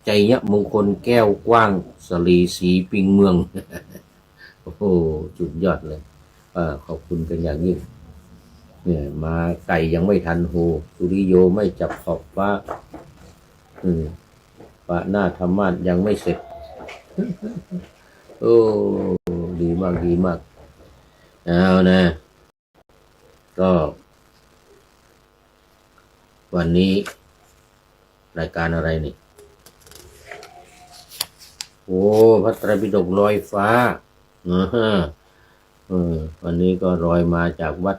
ใจยมงคลแก้วกว้างสลีศรีปิงเมืองโอ้โหสุดยอดเลยขอบคุณกันอย่างยิ่งเนี่ยมาไก่ยังไม่ทันโหสุริโยไม่จับขอบฟ้าปะหน้าธรรมะยังไม่เสร็จโอ้ดีมากดีมากเอานะก็วันนี้รายการอะไรนี่โอ้พระไตรปิฎกลอยฟ้าวันนี้ก็ลอยมาจากวัด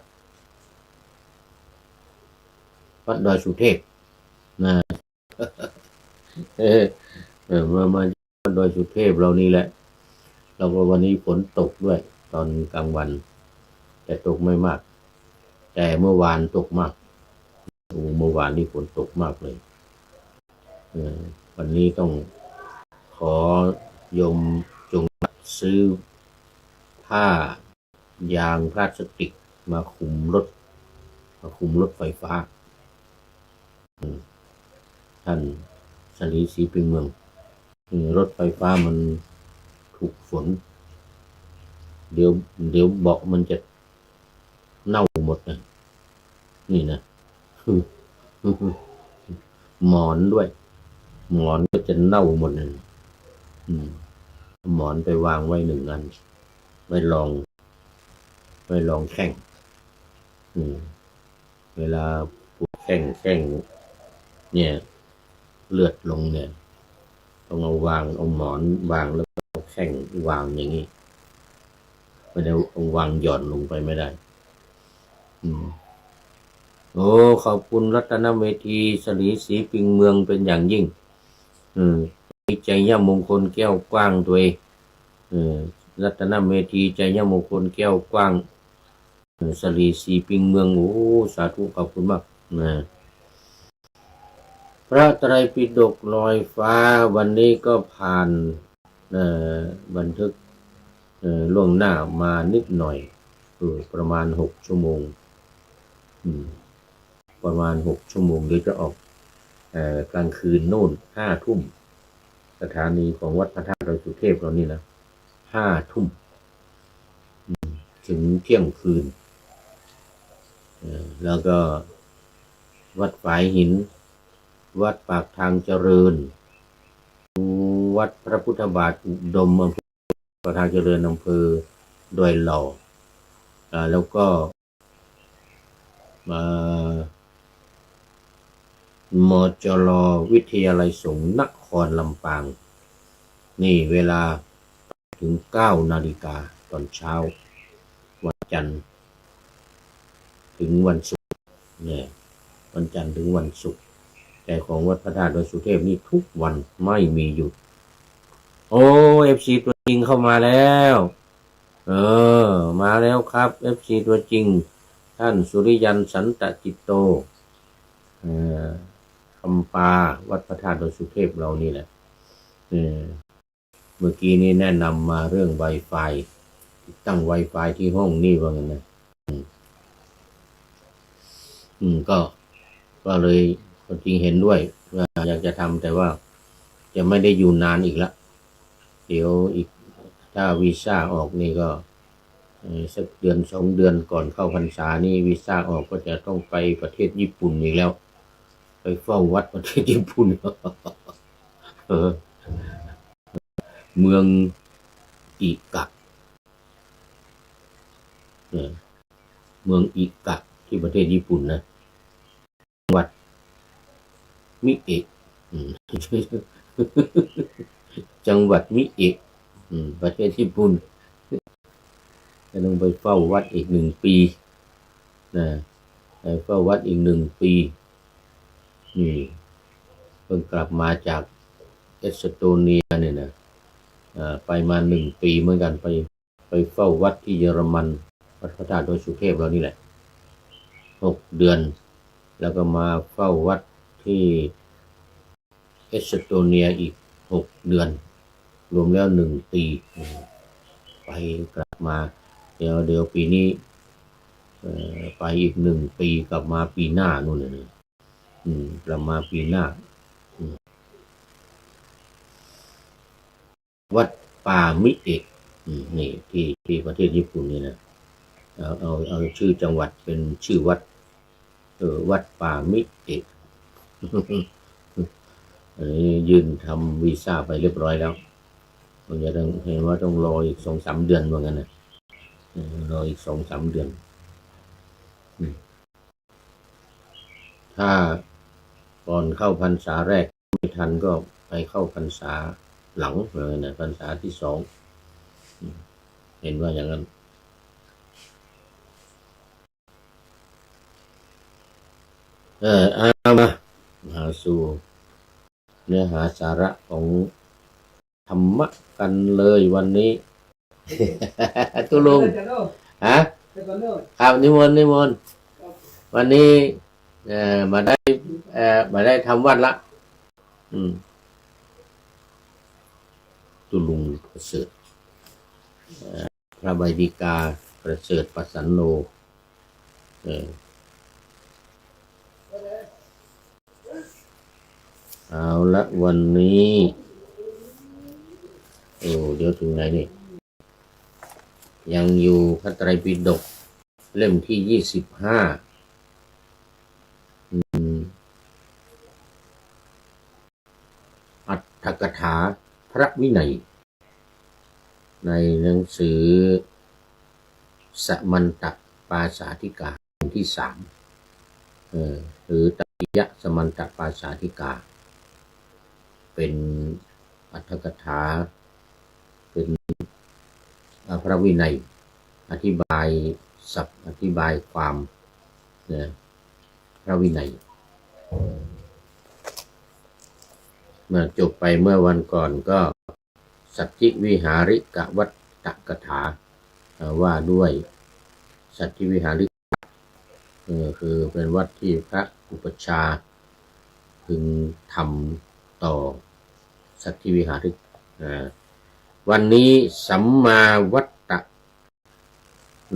ดอยสุเทพนะมาวัดดอยสุเทพเรานี่แหละเราก็วันนี้ฝนตกด้วยตอนกลางวันแต่ตกไม่มากแต่เมื่อวานตกมากเมื่อวานนี้ฝนตกมากเลยวันนี้ต้องขอยมจงซื้อผ้ายางพลาสติกมาคุมรถไฟฟ้าท่านสลีศรีปิงเมืองรถไฟฟ้ามันถูกฝนเดี๋ยวเบาะมันจะเน่าหมดนะนี่นะหมอนด้วยหมอนก็จะเน่าหมดเลยหมอนไปวางไว้1 อันไว้ลองแข่งเวลาปวดแข้งเนี่ยเลือดลงเนี่ยต้องเอาหมอนวางแล้วก็แข้งวางอย่างนี้ไม่ได้เอาวางหย่อนลงไปไม่ได้โอ้ขอบคุณรัตนเวทีสลีศรีปิงเมืองเป็นอย่างยิ่งใจยมงคลแก้วกว้างตัวเองรัตนเวทีใจยมงคลแก้วกว้างสลีศรีปิงเมืองโอ้สาธุขอบคุณมากนะพระไตรปิฎกลอยฟ้าวันนี้ก็ผ่านบันทึกล่วงหน้ามานิดหน่อยประมาณ6 ชั่วโมงประมาณ6 ชั่วโมงเดี๋ยวจะออกกลางคืนโน่น5 ทุ่มสถานีของวัดพระธาตุดอยสุเทพเรานี่นะ5 ทุ่มถึงเที่ยงคืนแล้วก็วัดฝายหินวัดปากทางเจริญวัดพระพุทธบาทอุดมอำเภอปากทางเจริญอำเภอดอยหล่อแล้วก็มจรวิทยาลัยสงฆ์นครลำปางนี่เวลาถึง9 นาฬิกาตอนเช้าวันจันทร์ถึงวันศุกร์เนี่ยวันจันทร์ถึงวันศุกร์แต่ของวัดพระธาตุดอยสุเทพนี่ทุกวันไม่มีหยุดโอ้FCตัวจริงเข้ามาแล้วมาแล้วครับ FCตัวจริงท่านสุริยันสันตจิตโตคำปาวัดพระธาตุดอยสุเทพเรานี่แหละเมื่อกี้นี้แนะนำมาเรื่อง Wi-Fi ตั้ง Wi-Fi ที่ห้องนี่ว่างั้นนะก็เลยจริงเห็นด้วยว่าอยากจะทำแต่ว่าจะไม่ได้อยู่นานอีกละเดี๋ยวอีกถ้าวีซ่าออกนี่ก็สัก1 เดือน 2 เดือนก่อนเข้าพรรษานี่วีซ่าออกก็จะต้องไปประเทศญี่ปุ่นอีกแล้วไปเฝ้าวัดประเทศญี่ปุ่นเมืองอิกะเมืองอิกะที่ประเทศญี่ปุ่นนะวัดมิเอะจังหวัดมิเอะประเทศญี่ปุ่นจะต้องไปเฝ้าวัดอีก1 ปีนะไปเฝ้าวัดอีก1 ปีเพิ่งกลับมาจากเอสโตเนียเนี่ยนะไปมา1 ปีเหมือนกันไปเฝ้าวัดที่เยอรมันวัดพระธาตุดอยสุเทพเรานี่แหละ6 เดือนแล้วก็มาเฝ้าวัดที่เอสโตเนียอีก6 เดือนรวมแล้ว1 ปีไปกลับมาเดี๋ยวปีนี้ไปอีก1 ปีกลับมาปีหน้านู่นเลยกลับมาปีหน้า วัดป่ามิเอะนี่ที่ประเทศญี่ปุ่นนี่นะเอาชื่อจังหวัดเป็นชื่อวัดวัดป่ามิเอะอันนี้ยื่นทำวีซ่าไปเรียบร้อยแล้วมันจะต้องเห็นว่าต้องรออีก2-3 เดือนว่างั้นนะรออีก2-3 เดือนถ้าก่อนเข้าพรรษาแรกไม่ทันก็ไปเข้าพรรษาหลังเลยนะพรรษาที่2เห็นว่าอย่างนั้นเอามาสู่เนื้อหาสาระของธรรมะกันเลยวันนี้ตุลุงฮะครับนิมนต์วันนี้มาได้ทำวัดละตุลุงประเสริฐพระใบดีกาประเสริฐประสันโนเอาละวันนี้เดี๋ยวถึงไหนนี่ยังอยู่พระไตรปิฎกเล่มที่25อัตถกถาพระวินัยในหนังสือสมันตปาสาธิกาที่3หรือตติยสมันตปาสาธิกาเป็นอัตถกถาเป็นพระวินัยอธิบายศัพท์อธิบายความพระวินัยเมื่อจบไปเมื่อวันก่อนก็สัจจิวิหาริกวัตตกถาว่าด้วยสัจจิวิหาริกคือเป็นวัดที่พระอุปัชฌาย์พึงทำต่อสัจจิวิหาริกวันนี้สัมมาวัตต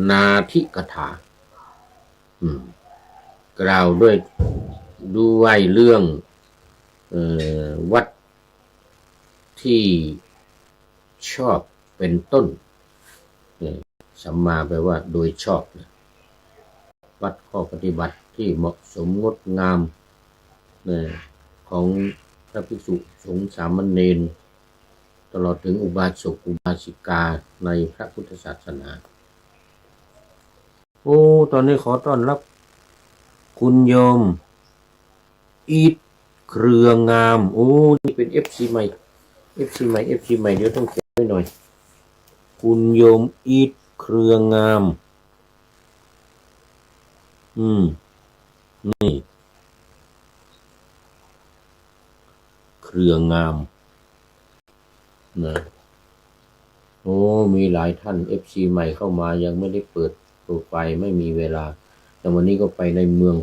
นาธิกถากล่าวด้วยเรื่องวัดที่ชอบเป็นต้นสัมมาแปลว่าโดยชอบวัดข้อปฏิบัติที่เหมาะสมงดงามของพระภิกษุสงฆ์สามเณรตลอดถึงอุบาสกอุบาสิกาในพระพุทธศาสนาตอนนี้ขอต้อนรับคุณโยมอีทเครืองามนี่เป็น FC ใหม่ FC ใหม่เดี๋ยวต้องเขียนไว้หน่อยคุณโยมอีทเครืองามนี่เครืองามนะมีหลายท่าน FC ใหม่เข้ามายังไม่ได้เปิดโปรไฟล์ไม่มีเวลาแต่วันนี้ก็ไปในเมือง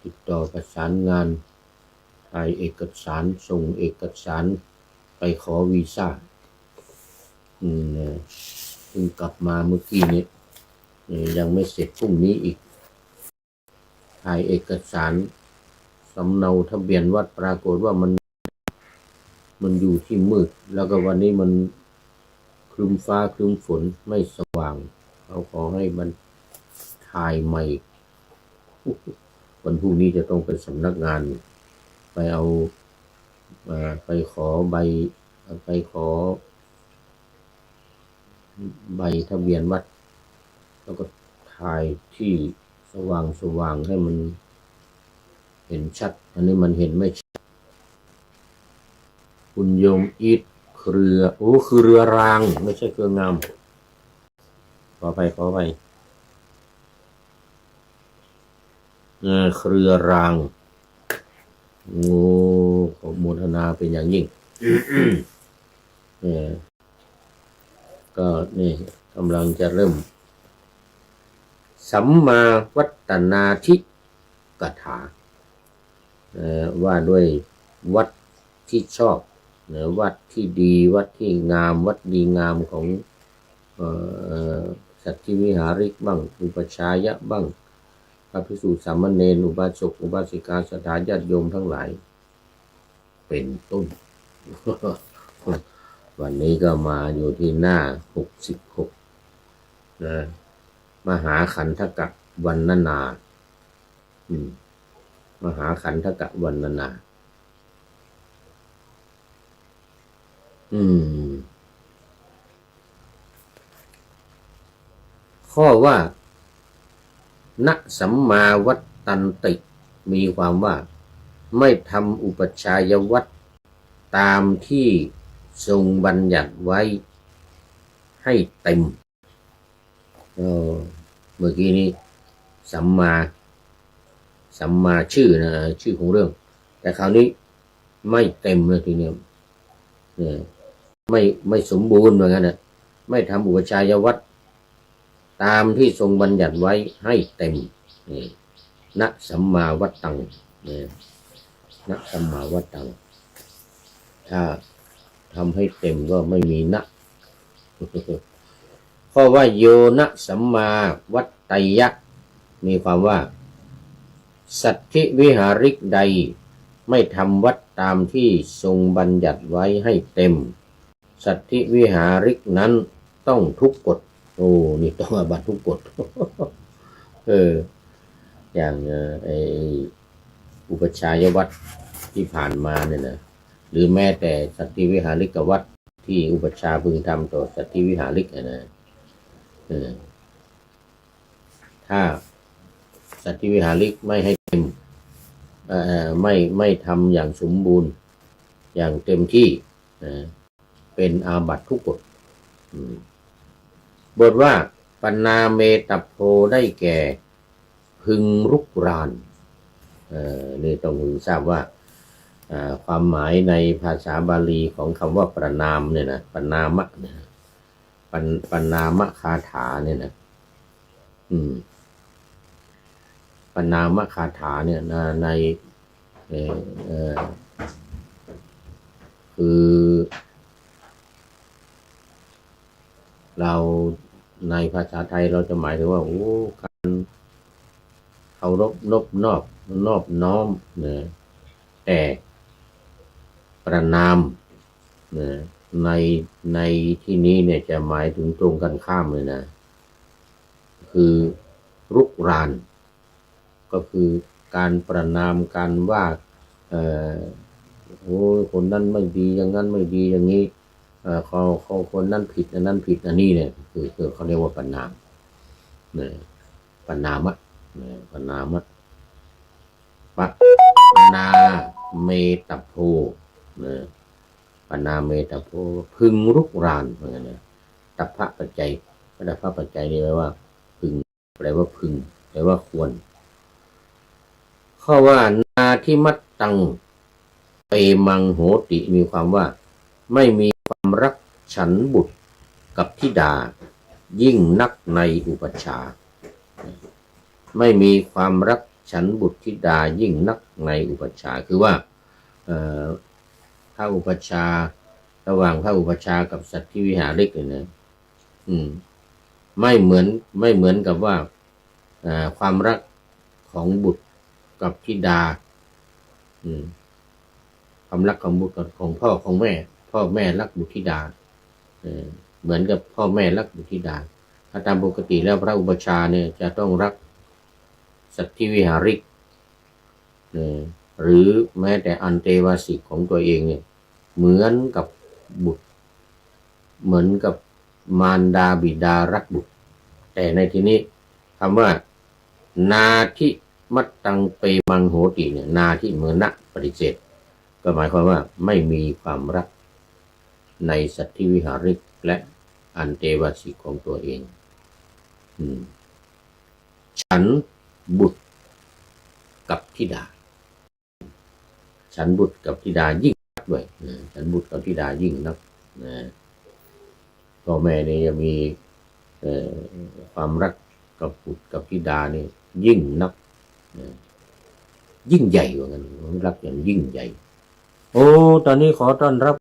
ติดต่อประสานงานถ่ายเอกสารส่งเอกสารไปขอวีซ่าเพิ่งกลับมาเมื่อกี้นี้ยังไม่เสร็จพรุ่งนี้อีกถ่ายเอกสารสำเนาทะเบียนวัดปรากฏว่ามันอยู่ที่มืดแล้วก็วันนี้มันครึ้มฟ้าครึ้มฝนไม่สว่างเราขอให้มันถ่ายใหม่วันพรุ่งนี้จะต้องไปสำนักงานไปเอาไปขอใบทะเบียนวัดแล้วก็ถ่ายที่สว่างให้มันเห็นชัดอันนี้มันเห็นไม่ชัดคุณโยมอีทเครือคือเรือรางไม่ใช่เครืองามขอไปเครือรางขอโมทนาเป็นอย่างยิ่งก็นี่กำลังจะเริ่มสัมมาวัตนาธิกถาว่าด้วยวัดที่ชอบวัดที่ดีวัดที่งามวัดดีงามของสัจจิวิหาริกบ้างอุปัชฌายะบ้างพระภิกษุสามเณรอุบาสกอุบาสิกาสถาญาติโยมทั้งหลายเป็นต้น วันนี้ก็มาอยู่ที่หน้า66นะมหาขันธกะวรรณนาอืมมหาขันธกะวรรณนาข้อว่าณสัมมาวัตตันติมีความว่าไม่ทำอุปชายวัตรตามที่ทรงบัญญัติไว้ให้เต็มเมื่อกี้นี้สัมมาชื่อนะชื่อของเรื่องแต่คราวนี้ไม่เต็มเลยทีเนี้ยไม่สมบูรณ์เหมือนกันนะไม่ทำอุปชายวัตรตามที่ทรงบัญญัติไว้ให้เต็มณสัมมาวัตตังณสัมมาวัตตังถ้าทำให้เต็มก็ไม่มีนะเพราะว่าโยนะสัมมาวัตตยะมีความว่าสัตถิวิหาริกใดไม่ทำวัดตามที่ทรงบัญญัติไว้ให้เต็มสัตถิวิหาริกนั้นต้องทุกกฎนี่ต้องอาบัติทุกกฎอย่างอุปชายวัตรที่ผ่านมาเนี่ยนะหรือแม้แต่สัตถิวิหาริกวัตรที่อุปชาพึงทำต่อสัตถิวิหาริกนะถ้าสัตถิวิหาริกไม่ให้เต็มไม่ทำอย่างสมบูรณ์อย่างเต็มที่เป็นอาบัติทุกกฎบทว่าปนาเมตัพโพได้แก่พึงรุกรานนี่ต้องทราบว่าความหมายในภาษาบาลีของคำว่าประนามเนี่ยนะปนามะเนี่ยปนามะคาถาเนี่ยนะปนามะคาถาเนี่ยในคือเราในภาษาไทยเราจะหมายถึงว่าการเคารพนอบน้อมเนี่ยแต่ประนามเนี่ยในที่นี้เนี่ยจะหมายถึงตรงกันข้ามเลยนะคือรุกรานก็คือการประนามการว่าคนนั้นไม่ดีอย่างนั้นไม่ดีอย่างนี้เขาคนนั้นผิดอันนั้นผิดอันนี้เนี่ยคือเขาเรียกว่าประนามเนี่ยประนามะเนี่ยประนามะปะนาเมตโพเนี่ยปนาเมตโพพึงรุกรานเหมือนกันนะตัพพะปัจจัยตัพพะปัจจัยนี่แปลว่าพึงแปลว่าพึงแปลว่าควรข้อว่านาทิมัตตังเปมังโหติมีความว่าไม่มีความรักฉันบุตรกับธิดายิ่งนักในอุปชาไม่มีความรักฉันบุตรธิดายิ่งนักในอุปชาคือว่าพระอุปชาระหว่างพระอุปชากับสัตถิวิหาริกเนี่ยนะไม่เหมือนกับว่าความรักของบุตรกับธิดาความรักของบุตรของพ่อของแม่พ่อแม่รักบุตรธิดาเหมือนกับพ่อแม่รักบุตรธิดาถ้าตามปกติแล้วพระอุปชาเนี่ยจะต้องรักสัตถิวิหาริกหรือแม้แต่อันเตวาสิกของตัวเองเนี่ยเหมือนกับบุตรเหมือนกับมารดาบิดารักบุตรแต่ในที่นี้คำว่านาทิมัตตังเปมังโหติเนี่ยนาที่เหมือนนะปฏิเสธก็หมายความว่าไม่มีความรักในสัตถิวิหาริกและอันเตวาสิกของตัวเองฉันบุตรกับธิดาฉันบุตรกับธิดายิ่งนักด้วยฉันบุตรกับธิดายิ่งนักพ่อแม่นี่จะมีความรักกับบุตรกับธิดานี่ยิ่งนักยิ่งใหญ่กว่ากันรักอย่างยิ่งใหญ่ตอนนี้ขอต้อนรับ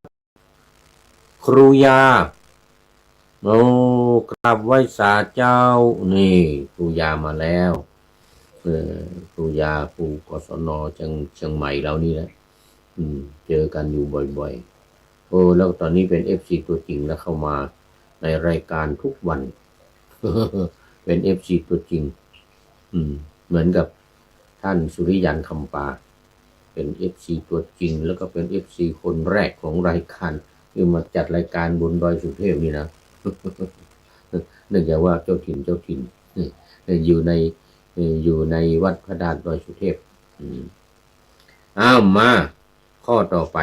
ครูยากราบไหว้สาเจ้านี่ครูยามาแล้วครูยาครูกศนเชียงใหม่เรานี่แหละเจอกันอยู่บ่อยๆ โอ้แล้วตอนนี้เป็นFCตัวจริงแล้วเข้ามาในรายการทุกวัน เป็นFCตัวจริงเหมือนกับท่านสุริยันคำปาเป็นFCตัวจริงแล้วก็เป็นFCคนแรกของรายการที่มาจัดรายการบนดอยสุเทพนี่นะ เนื่องจากว่าเจ้าถิ่นอยู่ในวัดพระดานดอยสุเทพมาข้อต่อไป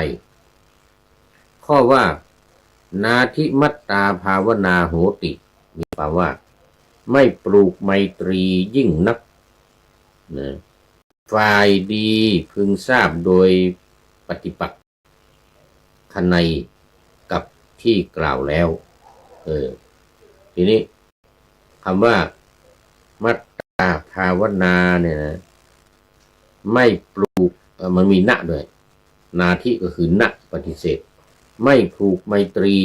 ข้อว่านาทิมัตตาภาวนาโหติมีความว่าไม่ปลูกไมตรียิ่งนักนะฝ่ายดีพึงทราบโดยปฏิปักษ์ขันยกับที่กล่าวแล้วทีนี้คำว่ามัตตาภาวนาเนี่ยนะไม่ปลูกมันมีณด้วยนาทิก็คือณปฏิเสธไม่ปลูกไมตรี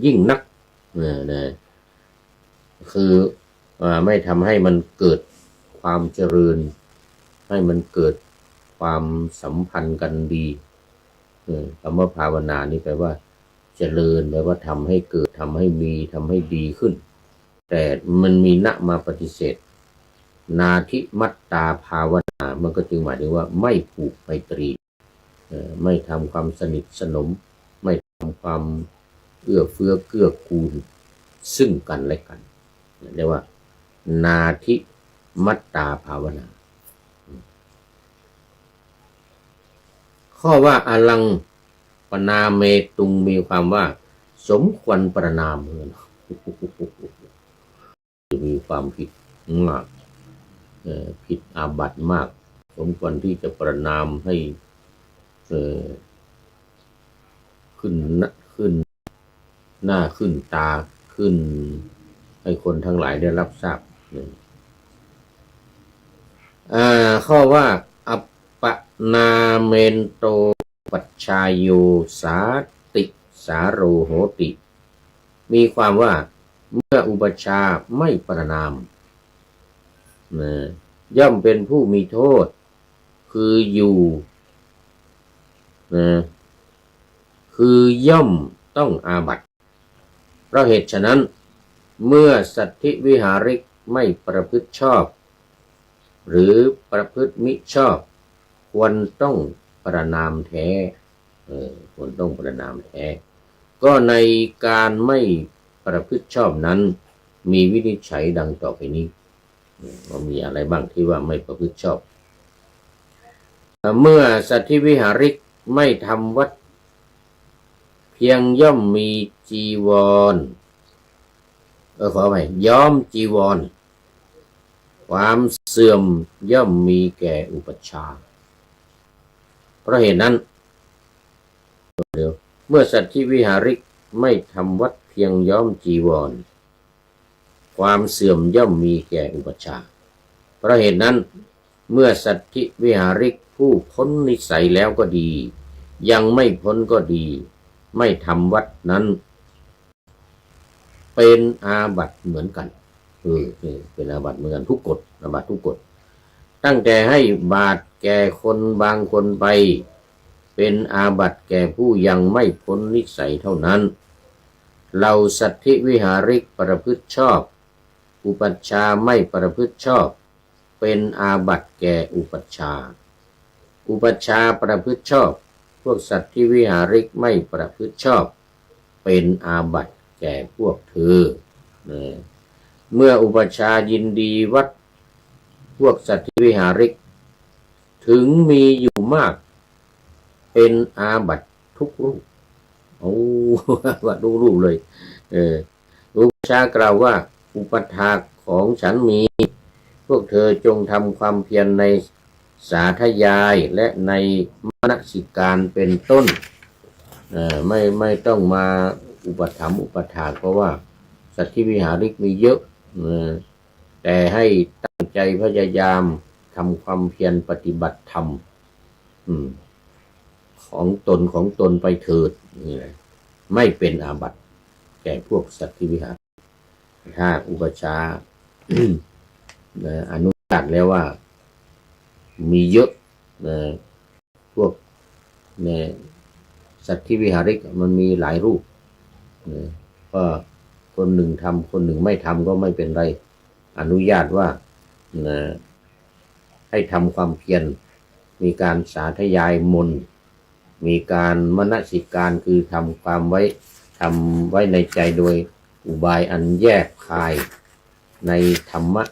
ยิ่งนักนะคือไม่ทำให้มันเกิดความเจริญให้มันเกิดความสัมพันธ์กันดีคำว่าภาวนานี่แปลว่าเจริญแปลว่าทำให้เกิดทำให้มีทำให้ดีขึ้นแต่มันมีณมาปฏิเสธนาทิมัตตาภาวนามันก็จึงหมายถึงว่าไม่ผูกไมตรีไม่ทำความสนิทสนมไม่ทำความเอื้อเฟื้อเกื้อกูลซึ่งกันและกันเรียกว่านาทิมัตตาภาวนาข้อว่าอลังปนาเมตุงมีความว่าสมควรประนามมีความผิดมากผิดอาบัติมากสมควรที่จะประนามให้ขึ้นหน้าขึ้นตาขึ้นให้คนทั้งหลายได้รับทราบข้อว่าอัปปนาเมนโตปัจชายโยสาติสาโรโหติมีความว่าเมื่ออุปัชฌาย์ไม่ประนามย่อมเป็นผู้มีโทษคืออยู่คือย่อมต้องอาบัติเพราะเหตุฉะนั้นเมื่อสัทธิวิหาริกไม่ประพฤติชอบหรือประพฤติมิชอบควรต้องประนามแท้ควรต้องประนามแท้ก็ในการไม่ประพฤติชอบนั้นมีวินิจฉัยดังต่อไปนี้ว่ามีอะไรบ้างที่ว่าไม่ประพฤติชอบเมื่อสัทธิวิหาริกไม่ทำวัดเพียงย่อมมีจีวรขอไปย้อมจีวรความเสื่อมย่อมมีแก่อุปัชฌาย์เพราะเหตุนั้นเมื่อสัทธิวิหาริกไม่ทำวัดเพียงย้อมจีวรความเสื่อมย่อมมีแก่อุปัชฌาย์เพราะเหตุนั้นเมื่อสัทธิวิหาริกผู้พ้นนิสัยแล้วก็ดียังไม่พ้นก็ดีไม่ทำวัดนั้นเป็นอาบัติเหมือนกันเป็นอาบัติเหมือนกันทุกกฎอาบัติทุกกฎตั้งแต่ให้บาตรแก่คนบางคนไปเป็นอาบัติแก่ผู้ยังไม่พ้นนิสัยเท่านั้นเราสัทธิวิหาริกประพฤติชอบอุปัชฌาย์ไม่ประพฤติชอบเป็นอาบัติแก่อุปัชฌาย์อุปัชฌาย์ประพฤติชอบพวกสัตธิวิหาริกไม่ประพฤติชอบเป็นอาบัติแก่พวกเธอเมื่ออุปัชฌาย์ยินดีวัดพวกสัตธิวิหาริกถึงมีอยู่มากเป็นอาบัติทุกรูปว่าทุกรูปเลยอุปัชฌาย์กล่าวว่าอุปถากของฉันมีพวกเธอจงทำความเพียรในสาธยายและในมนสิการเป็นต้นไม่ต้องมาอุปถัมภ์อุปถากเพราะว่าสัตธิวิหาริกมีเยอะแต่ให้ตั้งใจพยายามทำความเพียรปฏิบัติธรรมของตนไปเถิดนี่แหละไม่เป็นอาบัติแก่พวกสัตธิวิหาริกถ้าอุปัชฌาย์อนุญาตแล้วว่ามีเยอะพวก สัตธิวิหาริกมันมีหลายรูปก็คนหนึ่งทำคนหนึ่งไม่ทำก็ไม่เป็นไรอนุญาตว่าให้ทำความเพียรมีการสาธยายมนต์มีการมนสิการคือทำไว้ในใจโดยอุบายอันแยกคายในธรรมะ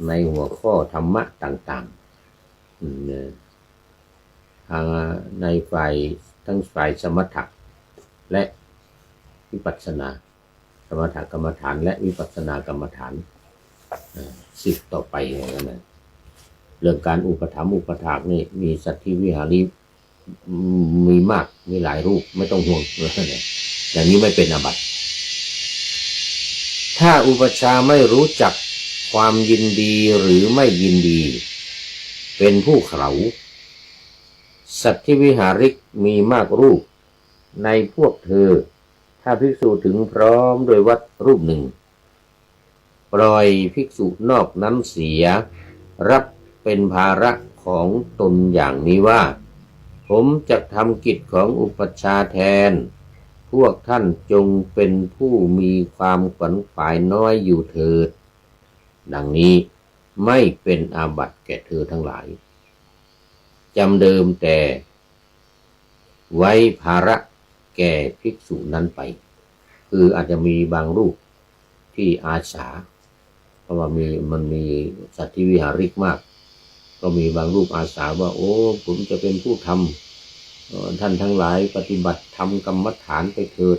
ในหัวข้อธรรมะต่างๆทางในฝ่ายทั้งฝ่ายสมถะและวิปัสสนาสมถกรรมฐานและวิปัสสนากรรมฐาน10ต่อไปนะเรื่องการอุปถัมภ์อุปถากนี่มีสัตธิวิหาริมีมากมีหลายรูปไม่ต้องห่วงอย่างนี้ไม่เป็นอาบัติถ้าอุปชาไม่รู้จักความยินดีหรือไม่ยินดีเป็นผู้เขลาสัตธิวิหาริกมีมากรูปในพวกเธอถ้าภิกษุถึงพร้อมโดยวัดรูปหนึ่งปล่อยภิกษุนอกนั้นเสียรับเป็นภาระของตนอย่างนี้ว่าผมจะทำกิจของอุปัชฌาย์แทนพวกท่านจงเป็นผู้มีความขวนขวายน้อยอยู่เถิดดังนี้ไม่เป็นอาบัติแก่เธอทั้งหลายจำเดิมแต่ไว้ภาระแก่ภิกษุนั้นไปคืออาจจะมีบางรูปที่อาสาเพราะว่ามันมีสัตธิวิหาริกมากก็มีบางรูปอาสาว่าโอ้ผมจะเป็นผู้ทำท่านทั้งหลายปฏิบัติทำกรรมฐานไปเถิด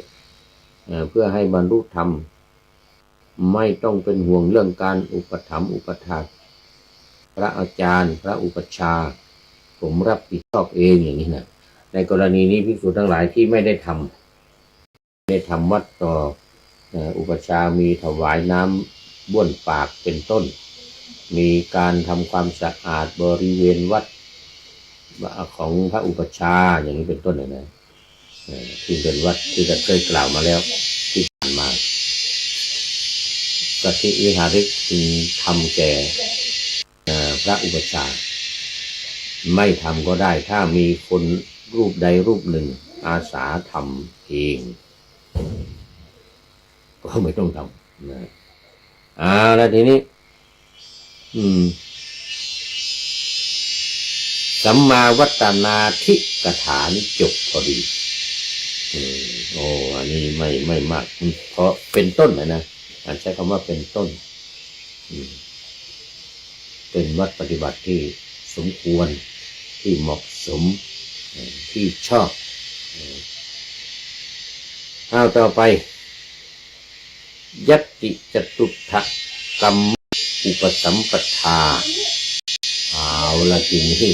เพื่อให้บรรลุธรรมไม่ต้องเป็นห่วงเรื่องการอุปถัมภ์อุปถากพระอาจารย์พระอุปัชฌาย์ผมรับผิดชอบเองอย่างนี้นะในกรณีนี้ภิกษุทั้งหลายที่ไม่ได้ทำวัดต่ออุปัชฌาย์มีถวายน้ำบ้วนปากเป็นต้นมีการทำความสะอาดบริเวณวัดของพระอุปัชฌาย์อย่างนี้เป็นต้นนะที่เป็นวัดที่เคยกล่าวมาแล้วที่ผ่านมาสัตธิวิหาริกจึงทำแก่พระอุปัชฌาย์ไม่ทำก็ได้ถ้ามีคนรูปใดรูปหนึ่งอาสาทำเองก็ไม่ต้องทำนะแล้วทีนี้สัมมาวัตนาธิกถานี่จบพอดีอันนี้ไม่มากเพราะเป็นต้นนะใช้คำว่าเป็นต้นเป็นวัดปฏิบัติที่สมควรที่เหมาะสมที่ชอบต่อไปยัตติจตุถกรรมอุปสัมปทาละทีนี้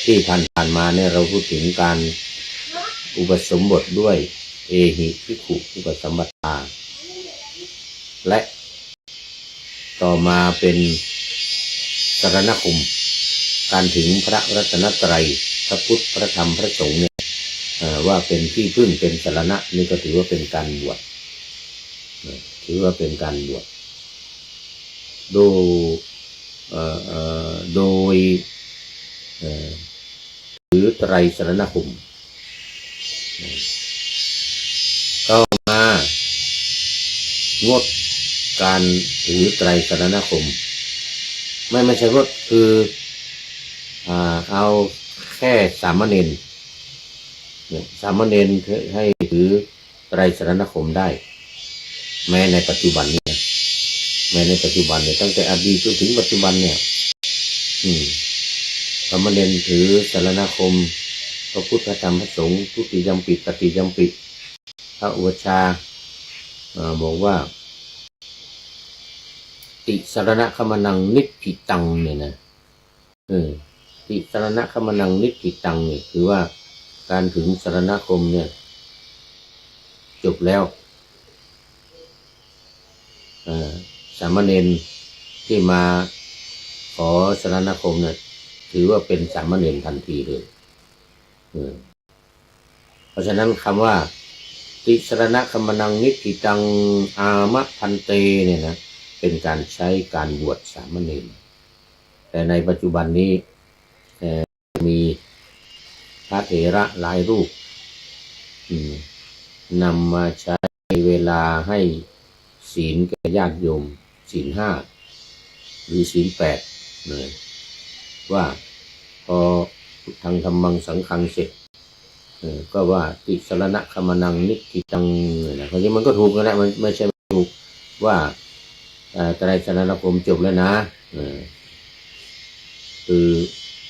ที่ผ่านมาเนี่ยเราพูดถึงการอุปสมบทด้วยเอหิภิกขุอุปสัมปทาและต่อมาเป็นสรณคมการถึงพระรัตนตรัยพระพุทธพระธรรมพระสงฆ์เนี่ยว่าเป็นที่พึ่งเป็นสรณะนี่ก็ถือว่าเป็นการบวชถือว่าเป็นการบวชโดยถือไตรสรณคมก็มางดการถือไตรสรณคมไม่ใช่งดคือเอาแค่สามเณรให้ถือไตรสรณคมได้แม้ในปัจจุบันนี้ตั้งแต่อดีตจนถึงปัจจุบันเนี่ยสามเณรถือสรณคมพระพุทธธรรมพระสงฆ์ทุติยัมปิตติยัมปิพระอุปัชฌาย์บอกว่าติสรณคมนังนิพพิตังเนี่ยนะติสรณคมนังนิพพิตังเนี่ยคือว่าการถึงสรณคมเนี่ยจบแล้วสามเณรที่มาขอสรณคมเนี่ยถือว่าเป็นสามเณรทันทีเลยเพราะฉะนั้นคำว่าติสรณคมนังนิพพิตังอามะพันเตเนี่ยนะเป็นการใช้การบวชสามเณรแต่ในปัจจุบันนี้มีพระเถระหลายรูป นำมาใช้เวลาให้ศีลแก่ญาติโยมศีล5หรือศีล8เลยว่าพอทางธรรมังสังฆังเสร็จก็ว่าติสรณะคัมมนังนิพพิตังนะเพราะฉะนั้นมันก็ถูกแล้วมันไม่ใช่ไม่ถูกว่าไตรสรณคมจบแล้วนะคือ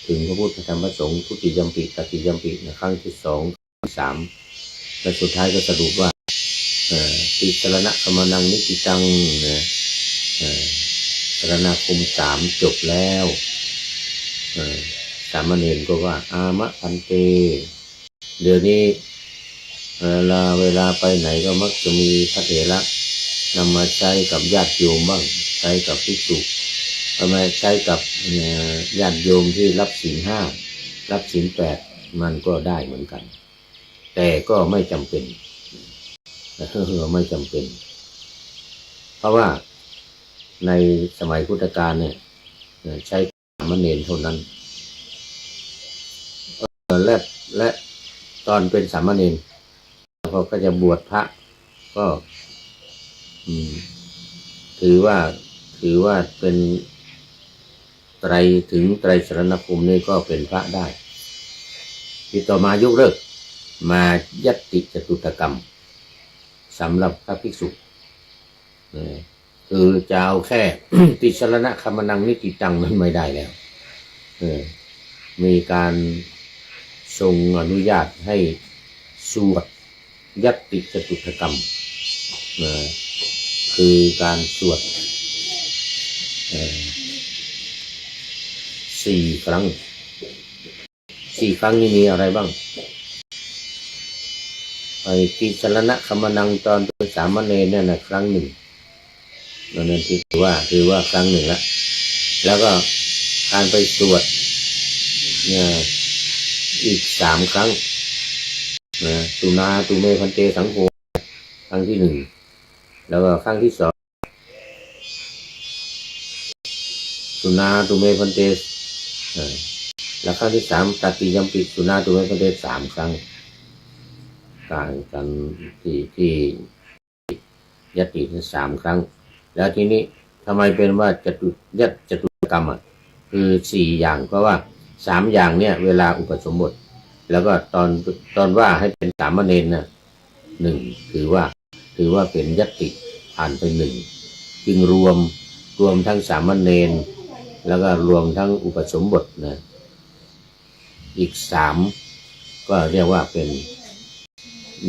ถึงพระพุทธธรรมพระสงฆ์ทุติยัมปิตติยัมปิครั้งที่2ที่3และสุดท้ายก็สรุปว่าติสรณะคัมมนังนิพพิตังสรณคม3จบแล้วสามเณรก็ว่าอามะพันเตเดี๋ยวนี้เวลาไปไหนก็มักจะมีพระเถระนำมาใช้กับญาติโยมบ้างใช้กับภิกษุทำไมใช้กับญาติโยมที่รับศีล5รับศีล8มันก็ได้เหมือนกันแต่ก็ไม่จำเป็นไม่จำเป็นเพราะว่าในสมัยพุทธกาลเนี่ยใช้สามเณรเท่านั้นและตอนเป็นสามเณรเขาก็จะบวชพระก็ถือว่าเป็นไตรถึงไตรสรณคมนี่ก็เป็นพระได้ที่ต่อมายกเลิกมายัตติจตุตกรรมสำหรับพระภิกษุคือจะเอาแค่ ติสรณะคัมมนังนิพพิตังนั้นไม่ได้แล้วมีการทรงอนุญาตให้สวดยัตติจตุตกรรมคือการสวด4 ครั้งนี่มีอะไรบ้างติสรณะคัมมนังตอนเป็นสามเณรเนี่ยนะครั้ง 1นั่นถือว่าครั้ง 1แล้วก็การไปสวดอีก3 ครั้งตุนาตุเมพันเตสังโฆครั้งที่ 1แล้วก็ครั้งที่ 2ตุนาตุเมพันเตแล้วครั้งที่ 3ตติยัมปิตุนาตุเมพันเต3 ครั้งต่างกันที่ยติ3 ครั้งแล้วทีนี้ทำไมเป็นว่าจตุกรรมคือ4 อย่างเพราะว่า3 อย่างเนี่ยเวลาอุปสมบทแล้วก็ตอนว่าให้เป็นสามเณรนะ1ถือว่าเป็นยติผ่านไป1จึงรวมทั้งสามเณรแล้วก็รวมทั้งอุปสมบทนะอีก3ก็เรียกว่าเป็น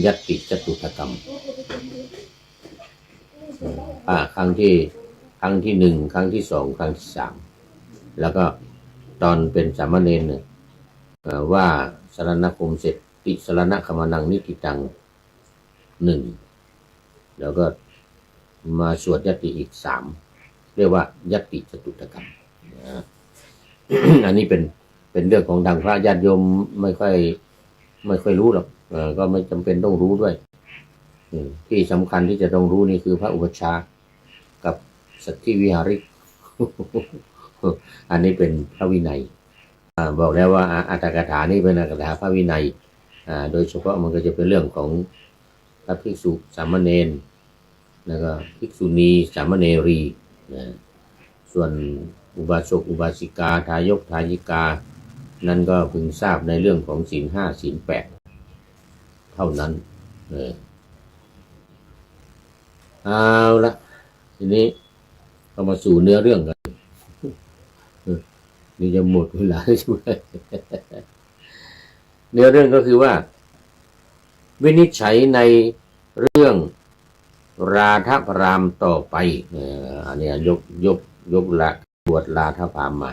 ยัตติจตุตกรรมครั้งที่ 1ครั้งที่ 2ครั้งที่ 3แล้วก็ตอนเป็นสามเณรเนี่ยว่าสรณคมเสร็จติสรณะคัมมนังนิพพิตัง1แล้วก็มาสวดยัตติอีก3เรียกว่ายัตติจตุตกรรมอันนี้เป็นเรื่องของดังพระญาติโยมไม่ค่อยรู้หรอกก็ไม่จำเป็นต้องรู้ด้วยที่สำคัญที่จะต้องรู้นี่คือพระอุปัชฌาย์กับสัทธิวิหาริก อันนี้เป็นพระวินัยบอกแล้วว่าอัตถกถานี่เป็นอัตถกถาพระวินัยโดยเฉพาะมันก็จะเป็นเรื่องของพระภิกษุสามเณรแล้วก็ภิกษุณีสามเณรีส่วนอุบาสกอุบาสิกาทายกทายิกานั่นก็พึงทราบในเรื่องของศีล5ศีล8เท่านั้นเอาละทีนี้เรามาสู่เนื้อเรื่องกันนี่จะหมดเวลาช่วยเนื้อเรื่องก็คือว่าวินิจฉัยในเรื่องราธพรามต่อไปอันนี้ยกละบวชราธพรามมา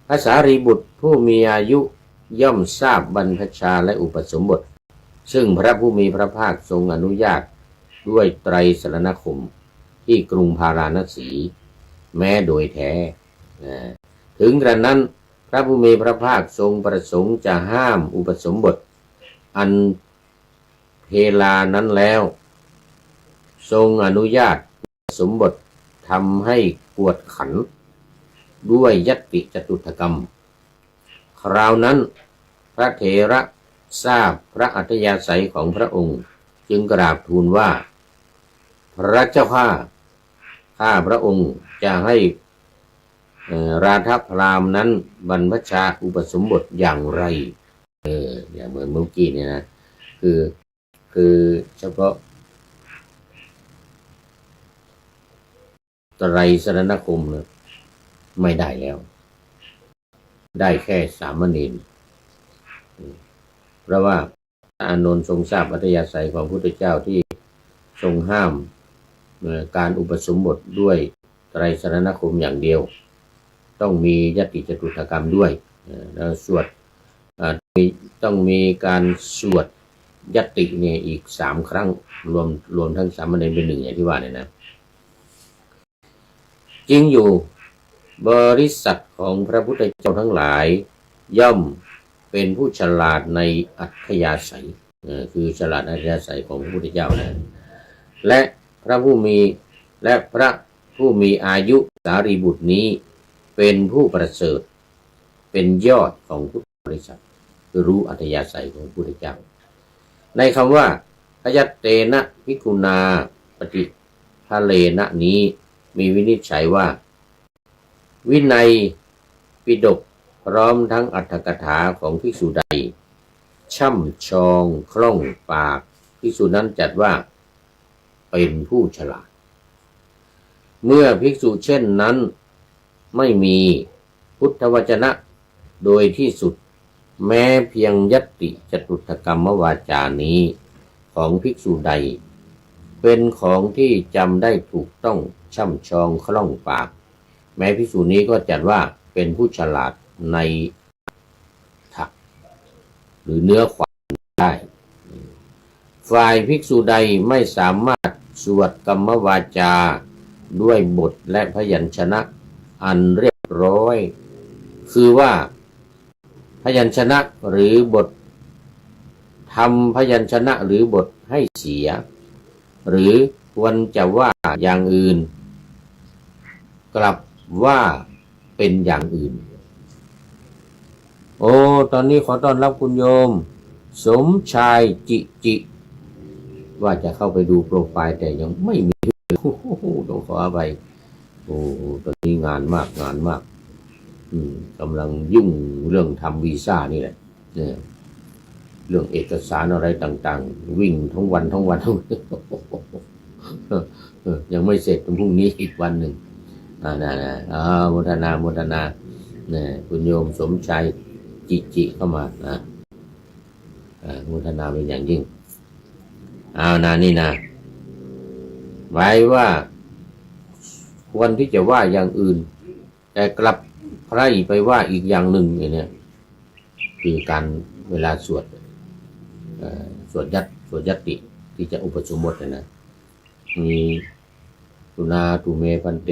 พระสารีบุตรผู้มีอายุย่อมทราบบรรพชาและอุปสมบทซึ่งพระผู้มีพระภาคทรงอนุญาตด้วยไตรสรณคมที่กรุงพาราณสีแม้โดยแท้ถึงกระนั้นพระผู้มีพระภาคทรงประสงค์จะห้ามอุปสมบทอันเพลานั้นแล้วทรงอนุญาตอุปสมบททำให้กวดขันด้วยยัตติจตุตกรรมคราวนั้นพระเถระ ทราบพระอัธยาศัยของพระองค์จึงกราบทูลว่าพระเจ้าข้าพระองค์จะให้ราธพราหมณ์นั้นบรรพชาอุปสมบทอย่างไรอย่างเหมือนเมื่อกี้เนี่ยนะคือเฉพาะไตรสรณคมเนี่ยไม่ได้แล้วได้แค่สามเณรเพราะว่าอานนท์ทรงทราบอัธยาศัยของพระพุทธเจ้าที่ทรงห้ามการอุปสมบทด้วยไตรสรณคมอย่างเดียวต้องมียติจตุถกรรมด้วยแล้วสวดต้องมีการสวดยติเนี่ยอีก3 ครั้งรวมทั้งสามเณรเป็น1อย่างที่ว่าเนี่ยนะจริงอยู่บริษัทของพระพุทธเจ้าทั้งหลายย่อมเป็นผู้ฉลาดในอัธยาศัยคือฉลาดอัธยาศัยของพระพุทธเจ้านะและพระผู้มีอายุสารีบุตรนี้เป็นผู้ประเสริฐเป็นยอดของพุทธบริษัทคือรู้อัธยาศัยของพระพุทธเจ้าในคำว่าพยัตเตนะภิกขุนาปฏิภาเลนะนี้มีวินิจฉัยว่าวินัยปิฎกพร้อมทั้งอรรถกถาของภิกษุใดช่ำชองคล่องปากภิกษุนั้นจัดว่าเป็นผู้ฉลาดเมื่อภิกษุเช่นนั้นไม่มีพุทธวจนะโดยที่สุดแม้เพียงยัตติจตุถกรรมวาจานี้ของภิกษุใดเป็นของที่จำได้ถูกต้องช่ำชองคล่องปากแม้ภิกษุนี้ก็จัดว่าเป็นผู้ฉลาดในถักหรือเนื้อความได้ฝ่ายภิกษุใดไม่สามารถสวดกรรมวาจาด้วยบทและพยัญชนะอันเรียบร้อยคือว่าพยัญชนะหรือบททำพยัญชนะหรือบทให้เสียหรือควรจะว่าอย่างอื่นกลับว่าเป็นอย่างอื่นโอ้ตอนนี้ขอต้อนรับคุณโยมสมชายจิว่าจะเข้าไปดูโปรไฟล์แต่ยังไม่มีต้องขออภัยโอ้ตอนนี้งานมากกำลังยุ่งเรื่องทำวีซ่านี่แหละเนี่ยเรื่องเอกสารอะไรต่างๆวิ่งทั้งวันยังไม่เสร็จตรงพรุ่งนี้อีกวันหนึ่งโมทนาเนี่ยคุณโยมสมชายจิเข้ามาโมทนาเป็นอย่างยิ่งนี่นะไว้ว่าควรที่จะว่าอย่างอื่นแต่กลับใครไปว่าอีกอย่างหนึ่งอย่างนี้คือการเวลาสวดยัตติที่จะอุปสมบทนะมีตุนาตุเมพันเต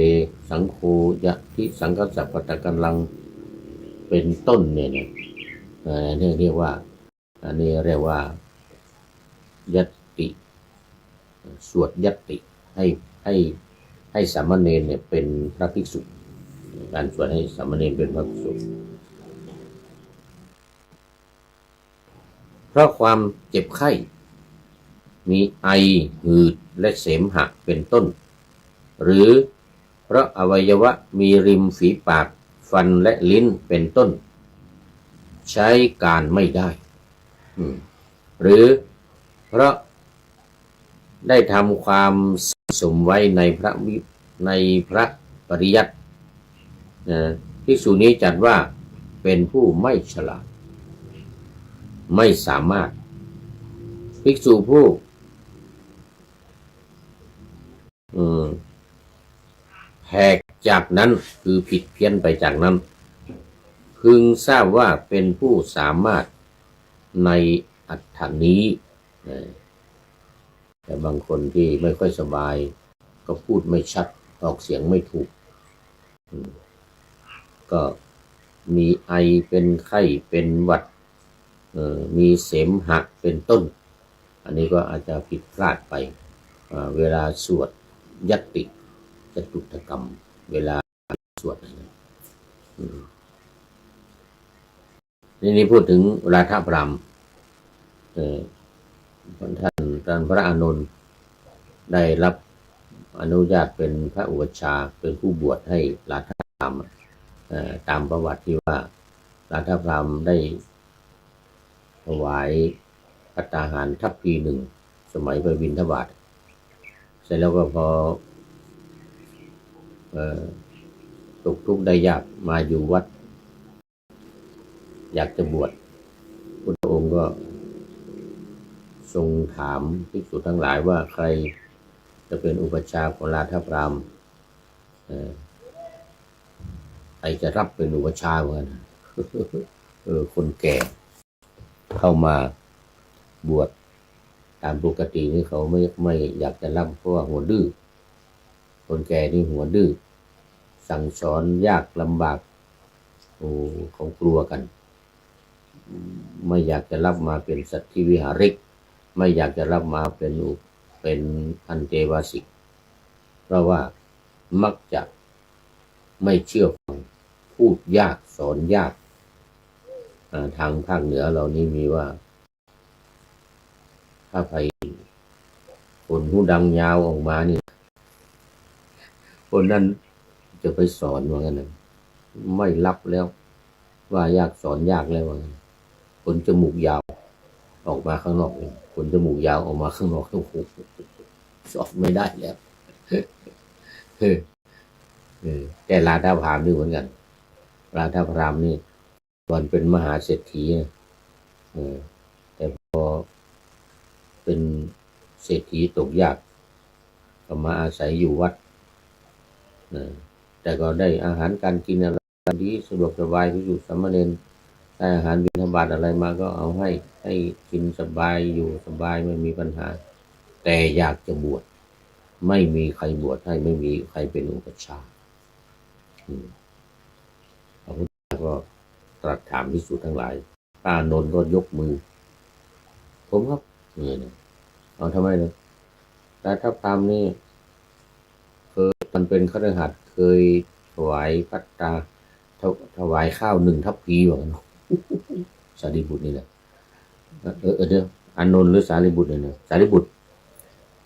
สังโฆยะทิสังกัสสะปะตะกัลลังเป็นต้นเนี่ยนี่เรียกว่ายัตติสวดยัตติให้สามเณรเนี่ยเป็นพระภิกษุการสวดให้สามเณรเป็นพระภิกษุเพราะความเจ็บไข้มีไอหืดและเสมหะเป็นต้นหรือเพราะอวัยวะมีริมฝีปากฟันและลิ้นเป็นต้นใช้การไม่ได้หรือเพราะได้ทำความสมไว้ในพระปริยัติภิกษุนี้จัดว่าเป็นผู้ไม่ฉลาดไม่สามารถภิกษุผู้แหกจากนั้นคือผิดเพี้ยนไปจากนั้นพึงทราบว่าเป็นผู้สามารถในอัตถานี้แต่บางคนที่ไม่ค่อยสบายก็พูดไม่ชัดออกเสียงไม่ถูกก็มีไอเป็นไข้เป็นหวัดมีเสมหะเป็นต้นอันนี้ก็อาจจะผิดพลาดไปเวลาสวดยัตติจตุถกรรมเวลาสวดนี่พูดถึงราธพราหมณ์ เอ่อท่านพระอานนท์ได้รับอนุญาตเป็นพระอุปัชฌาย์เป็นผู้บวชให้ราธพราหมณ์ตามประวัติที่ว่าราธพราหมณ์ได้ถวายภัตตาหารทัพพีหนึ่งสมัยไปบิณฑบาตเสร็จแล้วก็พอตกทุกข์ได้ยากมาอยู่วัดอยากจะบวชพุทธองค์ก็ทรงถามภิกษุทั้งหลายว่าใครจะเป็นอุปัชฌาย์ของราธพราหมณ์ใครจะรับเป็นอุปัชฌาย์เหมือนกันคนแก่เข้ามาบวชตามปกตินี่เขาไม่อยากจะรับเพราะว่าหัวดื้อคนแก่นี่หัวดื้อสั่งสอนยากลำบากเขากลัวกันไม่อยากจะรับมาเป็นสัตถิวิหาริกไม่อยากจะรับมาเป็นอันเทวาสิกเพราะว่ามักจะไม่เชื่อฟังพูดยากสอนยากทางภาคเหนือเรานี่มีว่าถ้าใครคนหูดังยาวออกมานี่คนนั้นจะไปสอนว่างั้นไม่รับแล้วว่ายากสอนยากแล้วว่างั้นคนจมูกยาวออกมาข้างนอกคนจมูกยาวออกมาข้างนอกโอ้โหสอนไม่ได้แล้วแต่ราธพราหมณ์นี่เหมือนกันราธพราหมณ์นี่วันเป็นมหาเศรษฐีแต่พอเป็นเศรษฐีตกยากก็มาอาศัยอยู่วัดแต่ก็ได้อาหารการกินอะไรดีสะดวกสบายที่อยู่สามเณรได้อาหารบิณฑบาตอะไรมาก็เอาให้กินสบายอยู่สบายไม่มีปัญหาแต่อยากจะบวชไม่มีใครบวชให้ไม่มีใครเป็นอุปัชฌาย์พระพุทธเจ้าก็ตรัสถามภิกษุทั้งหลายพระอานนท์ก็ยกมือผมครับเนี่ยเอาทำไมเนี่ยราธพราหมณ์นี่มันเป็นคฤหัสถ์เคยถวายภัตตาถวายข้าว1 ทัพพีว่างั้นสารีบุตรนี่แหละเดี๋ยวอานนท์หรือสารีบุตรเนี่ยสารีบุตร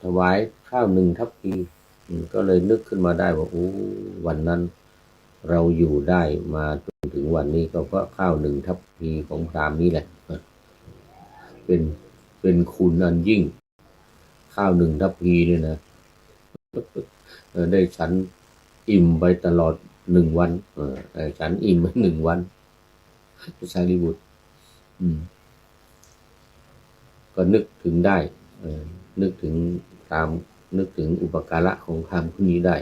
ถวายข้าว1 ทัพพีก็เลยนึกขึ้นมาได้ว่าวันนั้นเราอยู่ได้มาจนถึงวันนี้ก็เพราะข้าว1 ทัพพีของพราหมณ์นี้แหละเป็นคุณอันยิ่งข้าว1 ทัพพีเนี่ยนะได้ฉันอิ่มไปตลอด1 วันฉันอิ่มไป1 วันสารีบุตรก็นึกถึงได้นึกถึงพราหมณ์นึกถึงอุปการะของพราหมณ์คนนี้ได้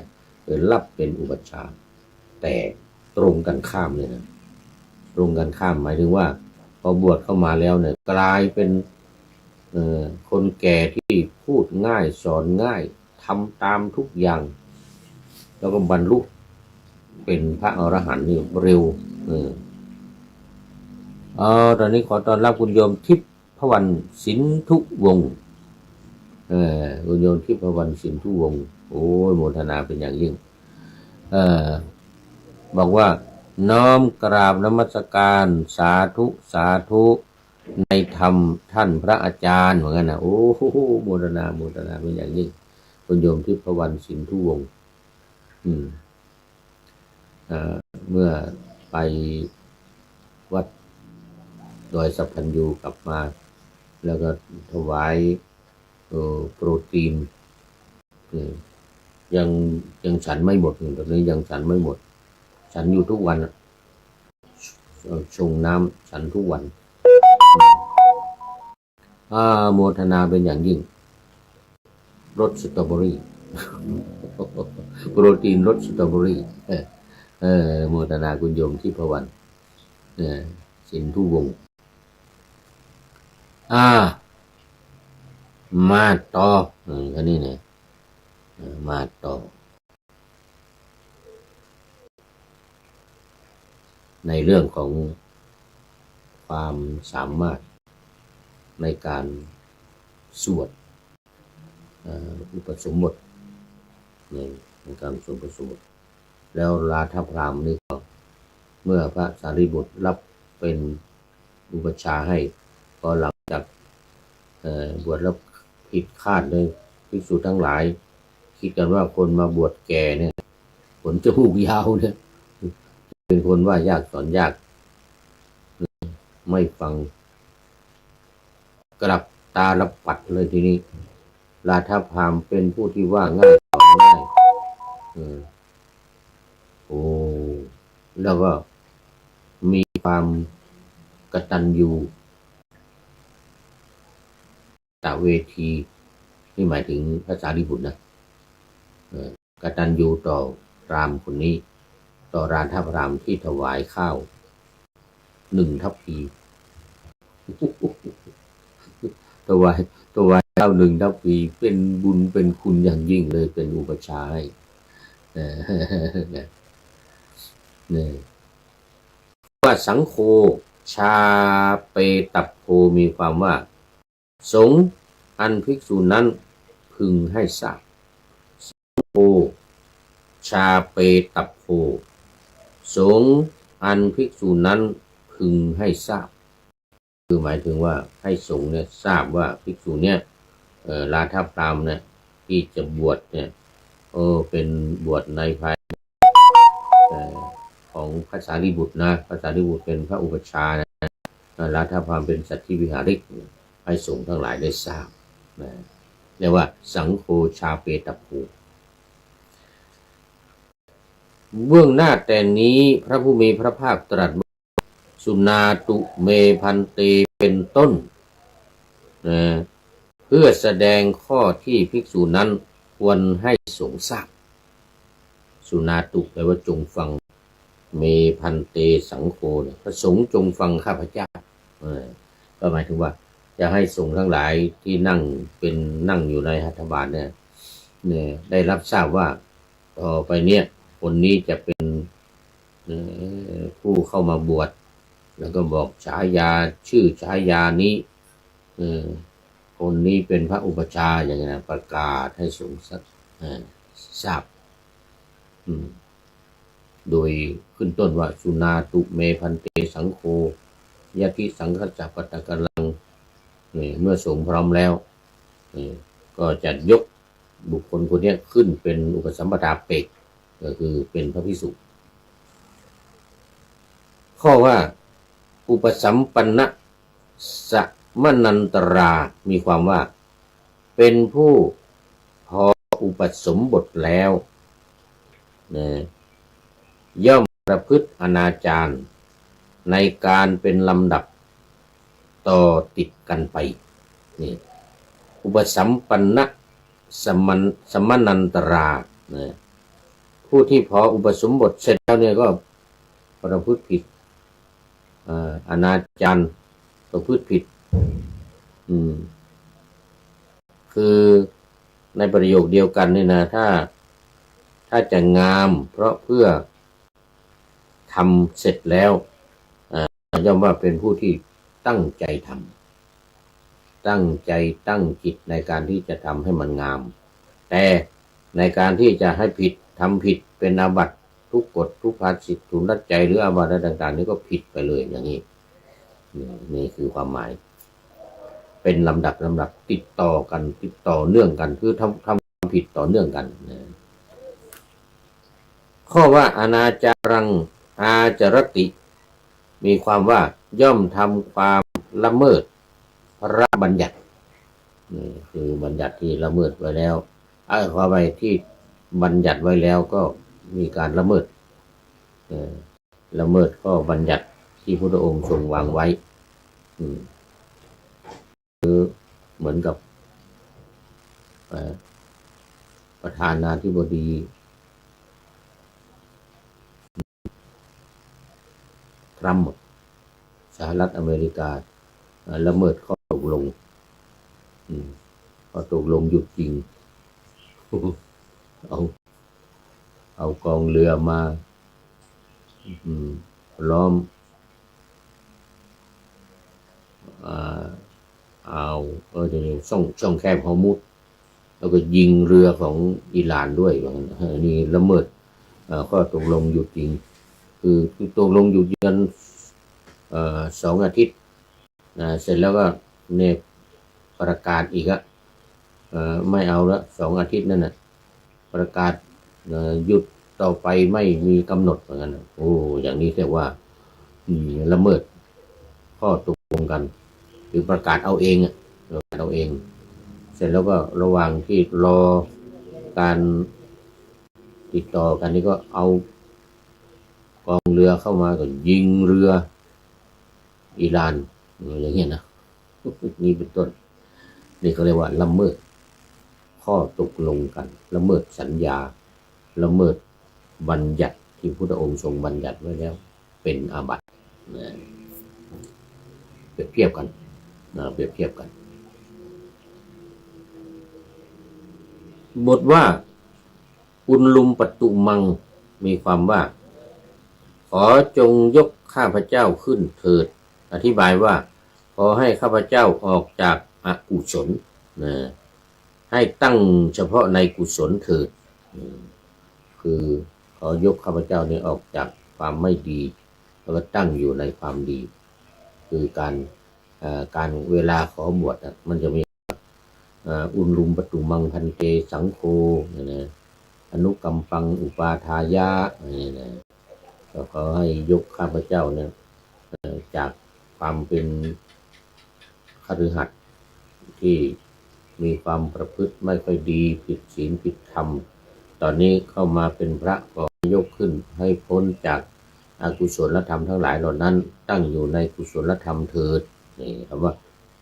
รับเป็นอุปัชฌาย์แต่ตรงกันข้ามเลยนะตรงกันข้ามหมายถึงว่าพอบวชเข้ามาแล้วเนี่ยกลายเป็นคนแก่ที่พูดง่ายสอนง่ายทำตามทุกอย่างแล้วก็บรรลุเป็นพระอรหันต์นี่เร็วตอนนี้ขอต้อนรับคุณโยมทิพพวรรณสินธุวงศ์คุณโยมทิพพวรรณสินธุวงศ์โอ้ยโมทนาเป็นอย่างยิ่งบอกว่าน้อมกราบนมัสการสาธุสาธุในธรรมท่านพระอาจารย์เหมือนกันนะโอ้โมทนาเป็นอย่างยิ่งคุณโยมทิพวรรณสินธุวงศ์เมื่อไปวัดดอยสัพพัญญูกลับมาแล้วก็ถวายโปรตีนยังฉันไม่หมดตอนนี้ยังฉันไม่หมดฉันอยู่ทุกวันชงน้ำฉันทุกวันโมทนาเป็นอย่างยิ่งรสสตรอเบอรี่โปรตีนรสสตรอเบอรี่โมทนาคุณโยมที่พวันสินธุวงศ์มาต่ออันนี้เนี่ยมาต่อในเรื่องของความสามารถในการสวดอุปสมบทในการสวดอุปสมบทแล้วราธพราหมณ์นี่ก็เมื่อพระสารีบุตรรับเป็นอุปัชฌาย์ให้ก็หลังจาก บวชแล้วผิดคาดเลยภิกษุทั้งหลายคิดกันว่าคนมาบวชแก่เนี่ยขนจมูกยาวเนี่ยเป็นคนว่ายากสอนยากไม่ฟังกลับตาลับปัดเลยทีนี้ราธพราหมณ์เป็นผู้ที่ว่าง่ายสอนง่ายโอ้แล้วก็มีความกตัญญูตเวทีนี่หมายถึงพระสารีบุตรนะกตัญญูต่อพราหมณ์คนนี้ต่อราธพราหมณ์ที่ถวายข้าว1 ทัพพีถวายข้าว1 ทัพพีเป็นบุญเป็นคุณอย่างยิ่งเลยเป็นอุปชาให้เนี่ยว่าสังโฆชาเปตัพโพมีความว่าสงฆ์อันภิกษุนั้นพึงให้ทราบสังโฆชาเปตัพโพสงฆ์อันภิกษุนั้นพึงให้ทราบคือหมายถึงว่าให้สงฆ์เนี่ยทราบว่าภิกษุเนี่ยราธพราหมณ์เนี่ยที่จะบวชเนี่ยเป็นบวชในภายของพระสารีบุตรนะพระสารีบุตรเป็นพระอุปชฌาย์นะราธพราหมณ์เป็นสัตถิวิหาริกให้สงฆ์ทั้งหลายได้ทราบนะเรียกว่าสังโฆชาเปตัพโพเบื้องหน้าแต่นี้พระผู้มีพระภาคตรัสสุนาตุเมพันเตเป็นต้นนะเพื่อแสดงข้อที่ภิกษุนั้นควรให้สงฆ์ทราบสุนาตุแปลว่าจงฟังเมพันเตสังโฆเนี่ยพระสงฆ์จงฟังข้าพเจ้าก็หมายถึงว่าจะให้สงฆ์ทั้งหลายที่นั่งอยู่ในรัฐบาลเนี่ยได้รับทราบว่าต่อไปเนี่ยคนนี้จะเป็นผู้เข้ามาบวชแล้วก็บอกฉายาชื่อฉายานี้คนนี้เป็นพระอุปชฌาย์อย่างนี้นะประกาศให้สงฆ์ทราบโดยขึ้นต้นว่าสุนาตุเมพันเตสังโฆยะทิสังฆจัปปตะกลังเมื่อสงฆ์พร้อมแล้วก็จะยกบุคคลคนนี้ขึ้นเป็นอุปสัมปทาเปกก็คือเป็นพระภิกษุข้อว่าอุปสัมปันนะสมนันตรามีความว่าเป็นผู้พออุปสมบทแล้วย่อมประพฤติอนาจารในการเป็นลำดับต่อติดกันไปนี่อุปสัมปันนะสมนันตราผู้ที่พออุปสมบทเสร็จแล้วเนี่ยก็ประพฤติผิดอนาจารประพฤติผิดคือในประโยคเดียวกันนี่นะถ้าจะงามเพราะเพื่อทำเสร็จแล้วย่อมว่าเป็นผู้ที่ตั้งใจทำตั้งใจตั้งจิตในการที่จะทำให้มันงามแต่ในการที่จะให้ผิดทำผิดเป็นอาบัติทุกกฎทุกภาสิทธิทุนรัดใจหรืออาบัติต่างๆนี้ก็ผิดไปเลยอย่างนี้นี่คือความหมายเป็นลำดับติดต่อกันติดต่อเนื่องกันคือทำผิดต่อเนื่องกันข้อว่าอนาจารังอาจารติมีความว่าย่อมทำความละเมิดพระบัญญัตินี่คือบัญญัติที่ละเมิดไว้แล้วขอไปที่บัญญัติไว้แล้วก็มีการละเมิดข้อบัญญัติที่พระพุทธองค์ทรงวางไว้คือเหมือนกับประธานาธิบดีทรัมป์สหรัฐอเมริกาละเมิดข้อตกลงหยุดยิงเอากองเรือมาล้อมเดี๋ยวช่องแคบฮอร์มุซแล้วก็ยิงเรือของอิหร่านด้วยนี่ละเมิดข้อตกลงหยุดยิงคือตกลงหยุดยิง2 อาทิตย์เสร็จแล้วก็เนี่ย ประกาศอีกไม่เอาละ2 อาทิตย์นั่นน่ะประกาศหยุดต่อไปไม่มีกำหนดเหมือนกันโอ้อย่างนี้เรียกว่าละเมิดข้อตกลงกันหรือประกาศเอาเองเอาเองเสร็จแล้วก็ระหว่างที่รอการติดต่อกันนี่ก็เอากองเรือเข้ามาก็ยิงเรืออิหร่านอย่างเงี้ยนะนี่เป็นต้นนี่เขาเรียกว่าละเมิดข้อตกลงกันละเมิดสัญญาละเมิดบัญญัติที่พุทธองค์ทรงบัญญัติไว้แล้วเป็นอาบัติเปรียบเทียบกันเปรียบเทียบกันบทว่าอุนลุมปตุมังมีความว่าขอจงยกข้าพเจ้าขึ้นเถิดอธิบายว่าขอให้ข้าพเจ้าออกจากอกุศลให้ตั้งเฉพาะในกุศลเถิดคือขอยกข้าพเจ้านี้ออกจากความไม่ดีแล้วก็ตั้งอยู่ในความดีคือการเวลาขอบวชมันจะมีอุนลุมปตุมังพันเตสังโฆอนุกัมปังอุปาทายะก็ขอให้ยกข้าพเจ้าเนี่ยจากความเป็นคฤหัสถ์ที่มีความประพฤติไม่ค่อยดีผิดศีลผิดธรรมตอนนี้เข้ามาเป็นพระก็ยกขึ้นให้พ้นจากอกุศลธรรมทั้งหลายเหล่านั้นตั้งอยู่ในกุศลธรรมเถิดนี่คำว่า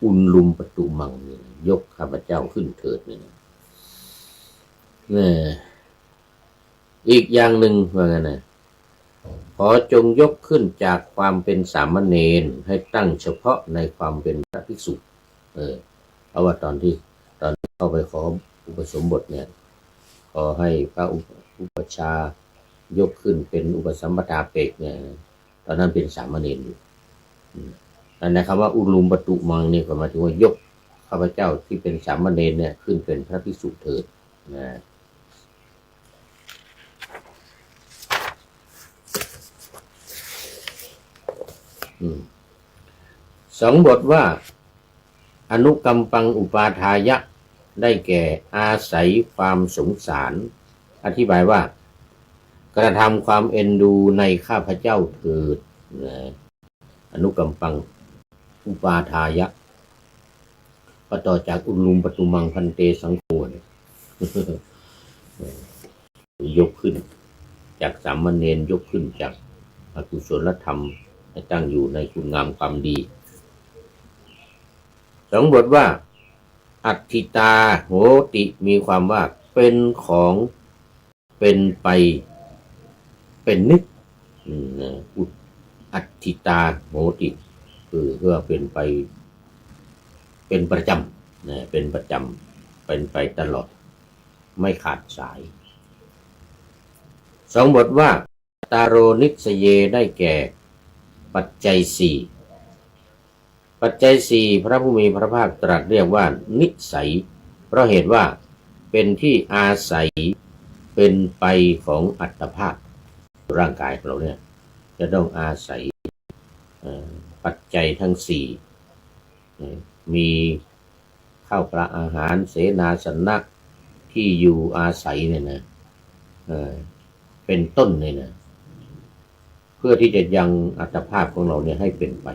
อุนลุมปตุมังนี่ยกข้าพเจ้าขึ้นเถิดนี่อีกอย่างหนึ่งว่าไงนะขอจงยกขึ้นจากความเป็นสามเณรให้ตั้งเฉพาะในความเป็นพระภิกษุเพราะว่าตอนเข้าไปขออุปสมบทเนี่ยขอให้พระอุปชายกขึ้นเป็นอุปสัมปทาเปกเนี่ยตอนนั้นเป็นสามเณรอยู่นั่นนะครับว่าอุลุมปตุมังนี่ก็หมายถึงว่ายกข้าพเจ้าที่เป็นสามเณรเนี่ยขึ้นเป็นพระภิกษุเถิดสองบทว่าอนุกัมปังอุปาทายะได้แก่อาศัยความสงสารอธิบายว่ากระทำความเอ็นดูในข้าพเจ้าเถิดอนุกัมปังอุปาทายะก็ต่อจากอุลุมปตุมังพันเตสังโฆยกขึ้นจากสามเณรยกขึ้นจากอกุศลธรรมให้ตั้งอยู่ในคุณงามความดีสองบทว่าอัตถิตาโหติมีความว่าเป็นของเป็นไปเป็นนิจอัตถิตาโหติคือเพื่อเป็นไปเป็นประจำเป็นประจำเป็นไปตลอดไม่ขาดสายสองบทว่าตาโรนิสเยได้แก่ปัจจัยสี่ปัจจัยสี่พระผู้มีพระภาคตรัสเรียกว่านิสัยเพราะเหตุว่าเป็นที่อาศัยเป็นไปของอัตภาพร่างกายของเราเนี่ยจะต้องอาศัยปัจจัยทั้งสี่มีข้าวปลาอาหารเสนาสนะที่อยู่อาศัยเนี่ยนะเป็นต้นเนี่ยนะเพื่อที่จะยังอัตภาพของเราเนี่ยให้เป็นไป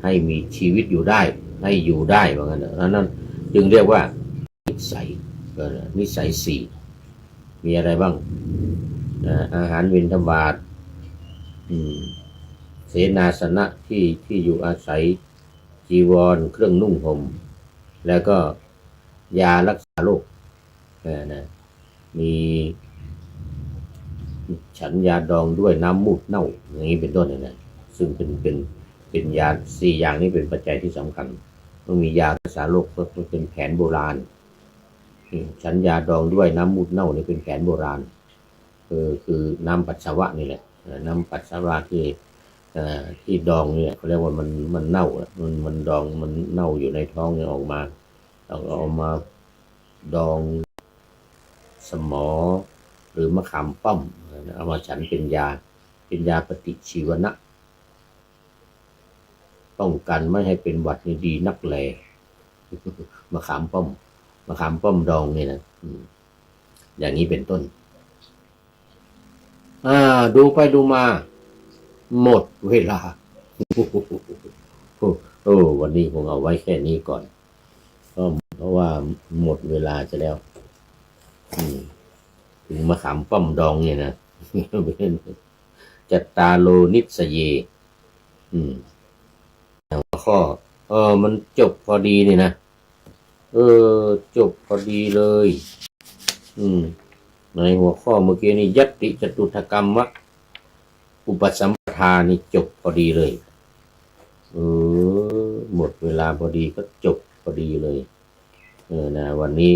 ให้มีชีวิตอยู่ได้ให้อยู่ได้ว่างั้นนั้นจึงเรียกว่านิสัยนิสัยสี่มีอะไรบ้างอาหารบิณฑบาตเสนาสนะที่อยู่อาศัยจีวรเครื่องนุ่งห่มแล้วก็ยารักษาโรคมีฉันยาดองด้วยน้ำมูดเน่าอย่างนี้เป็นต้นนะซึ่งเป็นยา4 อย่างนี้เป็นปัจจัยที่สำคัญต้องมียารักษาโรคเป็นแผนโบราณฉันยาดองด้วยน้ำมูดเน่านี่เป็นแผนโบราณคือน้ำปัสสาวะนี่แหละน้ำปัสสาวะที่ดองเนี่ยเขาเรียกว่ามันเน่ามันดองมันเน่าอยู่ในท้องเนี่ยออกมาเอามาดองสมอหรือมะขามป้อมเอามาฉันเป็นยาปฏิชีวนะป้องกันไม่ให้เป็นหวัดนี่ดีนักแล มะขามป้อมมะขามป้อมดองเนี่ยนะอย่างนี้เป็นต้นดูไปดูมาหมดเวลาวันนี้คงเอาไว้แค่นี้ก่อนเพราะว่าหมดเวลาจะแล้วถึงมะขามป้อมดองเนี่ยนะจัตตาโลนิสเยข้อมันจบพอดีนี่นะจบพอดีเลยในหัวข้อเมื่อกี้นี่ยัตติจตุถกรรมวะอุปสัมปทานี่จบพอดีเลยหมดเวลาพอดีก็จบพอดีเลยนะวันนี้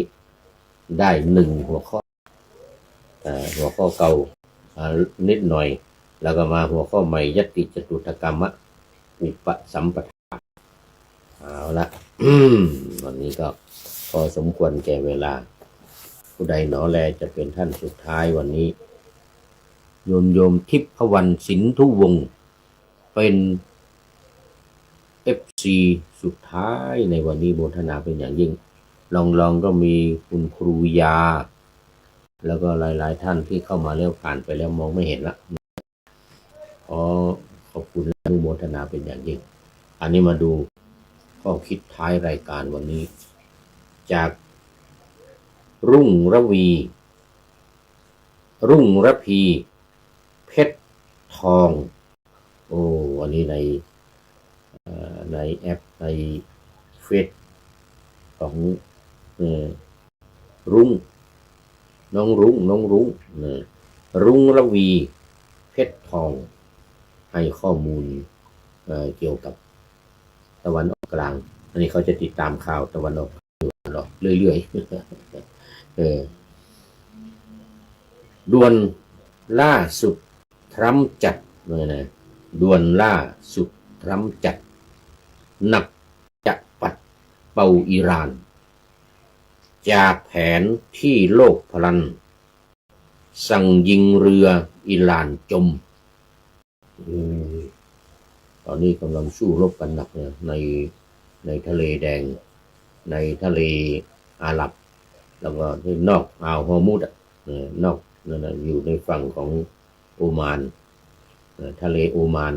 ได้1หัวข้อหัวข้อเก่านิดหน่อยแล้วก็มาหัวข้อใหม่ยัตติจตุถกรรมะอุปสัมปทาเอาละวันนี้ก็พอสมควรแก่เวลาผู้ใดหนอแลจะเป็นท่านสุดท้ายวันนี้โยมทิพวรรณสินธุวงศ์เป็น FC สุดท้ายในวันนี้โมทนาเป็นอย่างยิ่งลองก็มีคุณครูยาแล้วก็หลายๆท่านที่เข้ามาแล้วผ่านไปแล้วมองไม่เห็นละขอบคุณและโมทนาเป็นอย่างยิ่งอันนี้มาดูข้อคิดท้ายรายการวันนี้จากรุ่งระพีเพชรทองอันนี้ในแอปในเฟซของน้องรุ่งระวีเพชรทองให้ข้อมูลเกี่ยวกับตะวันออกกลางอันนี้เขาจะติดตามข่าวตะวันออกเรื่อยๆดวลล่าสุดทรัมป์จัดนะดวลล่าสุดทรัมป์จัดหนักจะปัดเป่าอิหร่านจากแผนที่โลกพลันสั่งยิงเรืออิหร่านจมตอนนี้กำลังสู้รบกันหนักในทะเลแดงในทะเลอาหรับแล้วก็ที่นอกอ่าวฮอร์มุซนอกนั่นอยู่ในฝั่งของโอมานทะเลโอมาน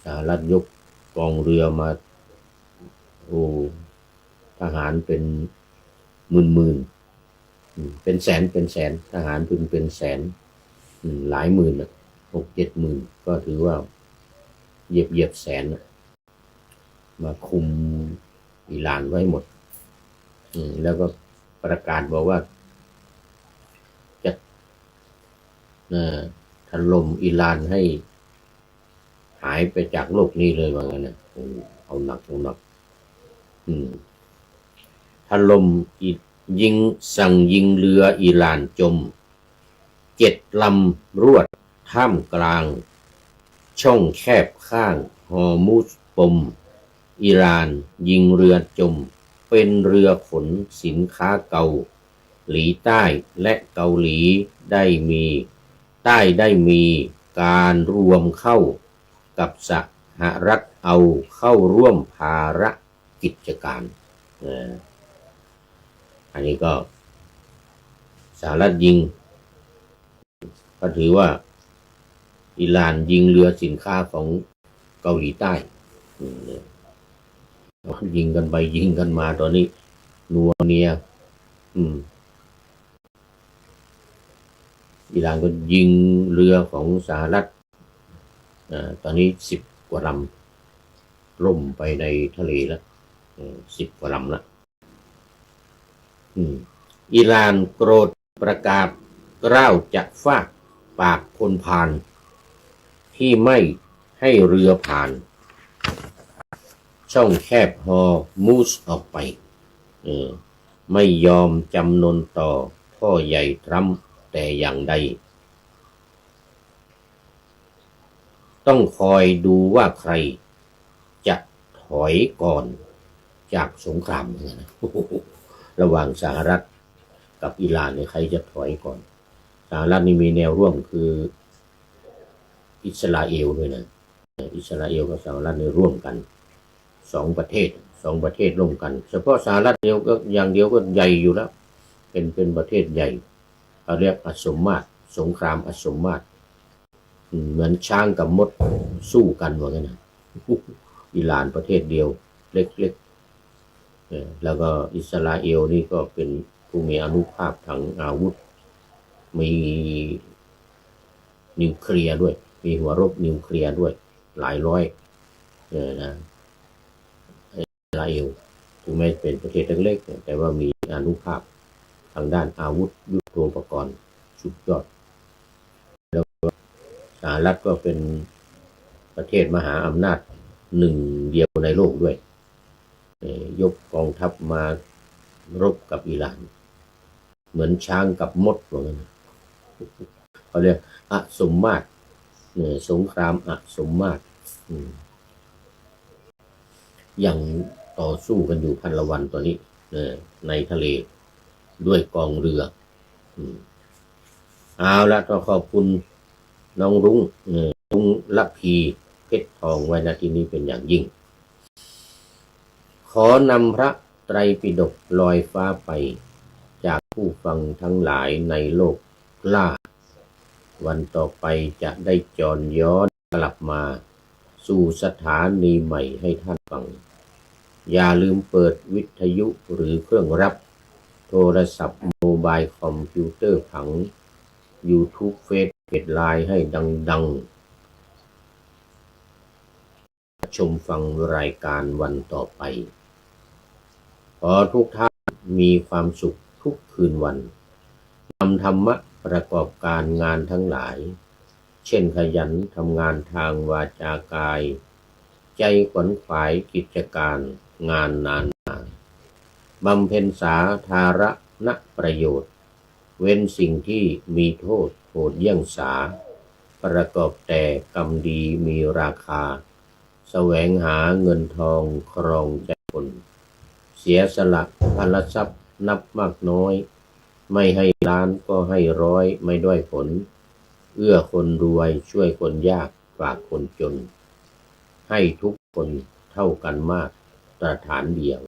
สหรัฐยกกองเรือมาทหารเป็นหมื่นเป็นแสนทหารเป็นแสนหลายหมื่น6-7 หมื่นก็ถือว่าเหยียบแสนมาคุมอิหร่านไว้หมดแล้วก็ประกาศบอกว่าจะถล่มอิหร่านให้หายไปจากโลกนี้เลยว่างั้นนะเอาหนักถล่มสั่งยิงเรืออิหร่านจม7 ลำรวดท่ามกลางช่องแคบข้างฮอร์มุซปมอิหร่านยิงเรือจมเป็นเรือขนสินค้าเกาหลีใต้และเกาหลีได้มีการรวมเข้ากับสหรัฐเอาเข้าร่วมภารกิจการอันนี้ก็สหรัฐยิงก็ถือว่าอิหร่านยิงเรือสินค้าของเกาหลีใต้ยิงกันไปยิงกันมาตอนนี้นัวเนียอิหร่านก็ยิงเรือของสหรัฐตอนนี้10 กว่าลำล่มไปในทะเลแล้ว10 กว่าลำแล้วอิหร่านโกรธประกาศกล้าวจะฟาดปากพลพานที่ไม่ให้เรือผ่านช่องแคบฮอร์มุซออกไปไม่ยอมจำนนต่อพ่อใหญ่ทรัมป์แต่อย่างใดต้องคอยดูว่าใครจะถอยก่อนจากสงครามระหว่างสหรัฐกับอิหร่านเนี่ยใครจะถอยก่อนสหรัฐนี่มีแนวร่วมคืออิสราเอลด้วยนะอิสราเอลกับสหรัฐนี่ร่วมกัน2 ประเทศ สองประเทศร่วมกัน เฉพาะสหรัฐเดียวก็อย่างเดียวก็ใหญ่อยู่แล้วเป็นประเทศใหญ่เขาเรียกอสมมาตรสงครามอสมมาตรเหมือนช้างกับมดสู้กันว่างั้นนะอิหร่านประเทศเดียวเล็กๆแล้วก็อิสราเอลนี่ก็เป็นผู้มีอานุภาพทางอาวุธมีนิวเคลียร์ด้วยมีหัวรบนิวเคลียร์ด้วยหลายร้อยนะอิสราเอลถึงแม้เป็นประเทศเล็กๆแต่ว่ามีอานุภาพทางด้านอาวุธยุทโธปกรณ์สุดยอดแล้วสหรัฐก็เป็นประเทศมหาอำนาจหนึ่งเดียวในโลกด้วยยกกองทัพมารบกับอิหร่านเหมือนช้างกับมดว่างั้นเขาเรียกอสมมาตรสงครามอสมมาตรยังต่อสู้กันอยู่พันละวันตอนนี้ในทะเลด้วยกองเรือเอาละก็ขอบคุณน้องรุ้งละพีเพชรทองไว้ณที่นี้เป็นอย่างยิ่งขอนำพระไตรปิฎกลอยฟ้าไปจากผู้ฟังทั้งหลายในโลกกล้าวันต่อไปจะได้จรย้อนกลับมาสู่สถานีใหม่ให้ท่านฟังอย่าลืมเปิดวิทยุหรือเครื่องรับโทรศัพท์โมบายคอมพิวเตอร์ผัง YouTube เฟซไลน์ให้ดังๆชมฟังรายการวันต่อไปขอทุกท่านมีความสุขทุกคืนวันนำธรรมะประกอบการงานทั้งหลายเช่นขยันทำงานทางวาจากายใจขวนขวายกิจการงานนานบำเพ็ญสาธารณประโยชน์เว้นสิ่งที่มีโทษโหดเยี่ยงสาประกอบแต่กรรมดีมีราคาแสวงหาเงินทองครองใจคนเสียสละพลทรัพย์นับมากน้อยไม่ให้ล้านก็ให้ร้อยไม่ด้อยผลเอื้อคนรวยช่วยคนยากฝากคนจนให้ทุกคนเท่ากันมากตรฐานเดียว